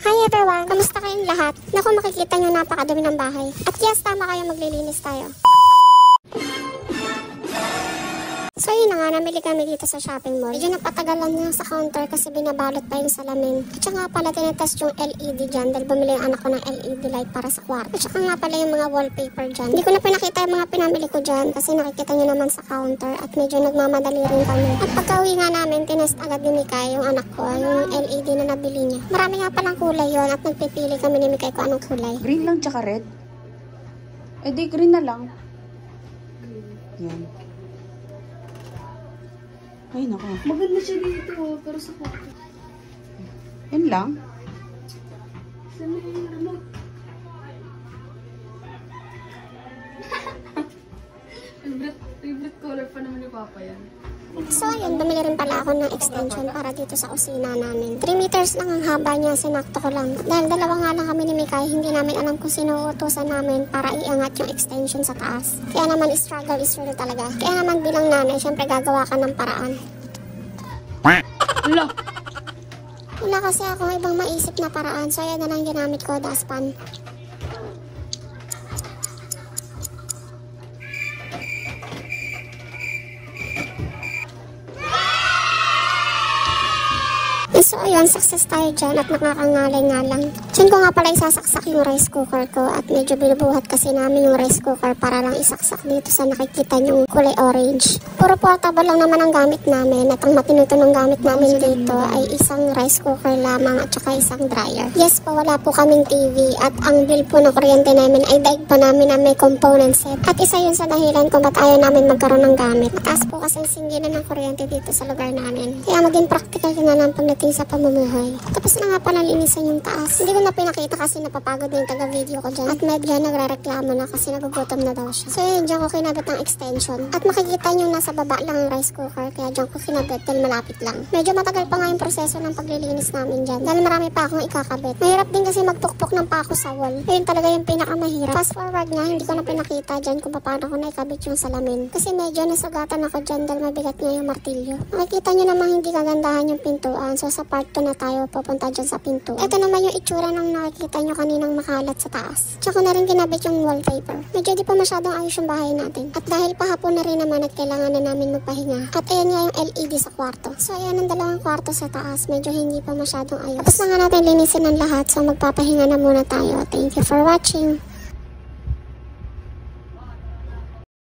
Hi everyone! Kamusta kayong lahat? Naku, makikita nyo napakadumi ng bahay. At yes, tama kayo, maglilinis tayo. So yun na nga, namili kami dito sa shopping mall. Medyo napatagalan nga sa counter kasi binabalot pa yung salamin. At saka nga pala tinetest yung LED dyan dahil bumili yung anak ko ng LED light para sa kwarto. At saka nga pala yung mga wallpaper dyan. Hindi ko na pinakita yung mga pinamili ko dyan kasi nakikita nyo naman sa counter at medyo nagmamadali rin kami. At pagka-uwi nga namin, tinest agad ni Mikay yung anak ko, yung LED na nabili niya. Marami nga palang kulay yon at nagpipili kami ni Mikay kung anong kulay. Green lang tsaka red? Eh di green na lang. Yan. Ay, naku. Maganda siya dito, pero sa kwarto. Yan lang. Saan yung remote? favorite color pa naman ni Papa yan. So ayun, bumili rin pala ako ng extension para dito sa kusina namin. 3 meters lang ang haba niya, sinakto ko lang. Dahil dalawa nga lang kami ni Mikay, hindi namin alam kung sino utusan namin para iangat yung extension sa taas. Kaya naman struggle is real talaga. Kaya naman bilang nanay, syempre gagawa ka ng paraan. Wala! Wala kasi akong ibang maisip na paraan, so yan na lang ginamit ko, dustpan. So ayun, success tayo dyan at nakakangalay nga lang. Diyan ko nga pala isasaksak yung rice cooker ko at medyo binubuhat kasi namin yung rice cooker para lang isaksak dito sa nakikita yung kulay orange. Puro portable lang naman ang gamit namin at ang matinuto ng gamit namin dito ay isang rice cooker lamang at saka isang dryer. Yes po, wala po kaming TV at ang bill po ng kuryente namin ay daig pa namin na may component set. At isa yun sa dahilan kung ba't ayaw namin magkaroon ng gamit. Mataas po kasi singginan ng kuryente dito sa lugar namin. Kaya maging practical na lang pagdating sa pamumuhay. Tapos na nga pala linisan yung taas. Hindi ko na pinakita kasi napapagod na yung taga-video ko dyan. At medyo nagre-reklamo na kasi nagugutom na daw siya. So yun, dyan ko kinabit ang extension. At makikita nyo nasa baba lang ang rice cooker. Kaya dyan ko kinabit dahil malapit lang. Medyo matagal pa nga yung proseso ng paglilinis namin dyan. Dahil marami pa akong ikakabit. Mahirap din kasi magpukpok ng pako sa wall. Yun talaga yung pinakamahirap. Fast forward nga, hindi ko na pinakita dyan kung paano ko naikabit yung salamin. Kasi medyo nasugatan ako dyan dahil mabigat nga yung martilyo. Makikita nyo namang hindi kagandahan yung pintuan. So sa part 2 na tayo pupunta dyan sa pinto. Ito naman yung itsura ng nakikita nyo kaninang makalat sa taas. Tsaka na rin ginabit yung wallpaper. Medyo di pa masyadong ayos yung bahay natin. At dahil pahapon na rin naman at kailangan na namin magpahinga. At ayan nga yung LED sa kwarto. So ayan ang dalawang kwarto sa taas. Medyo hindi pa masyadong ayos. Tapos na nga natin linisin ng lahat. So magpapahinga na muna tayo. Thank you for watching.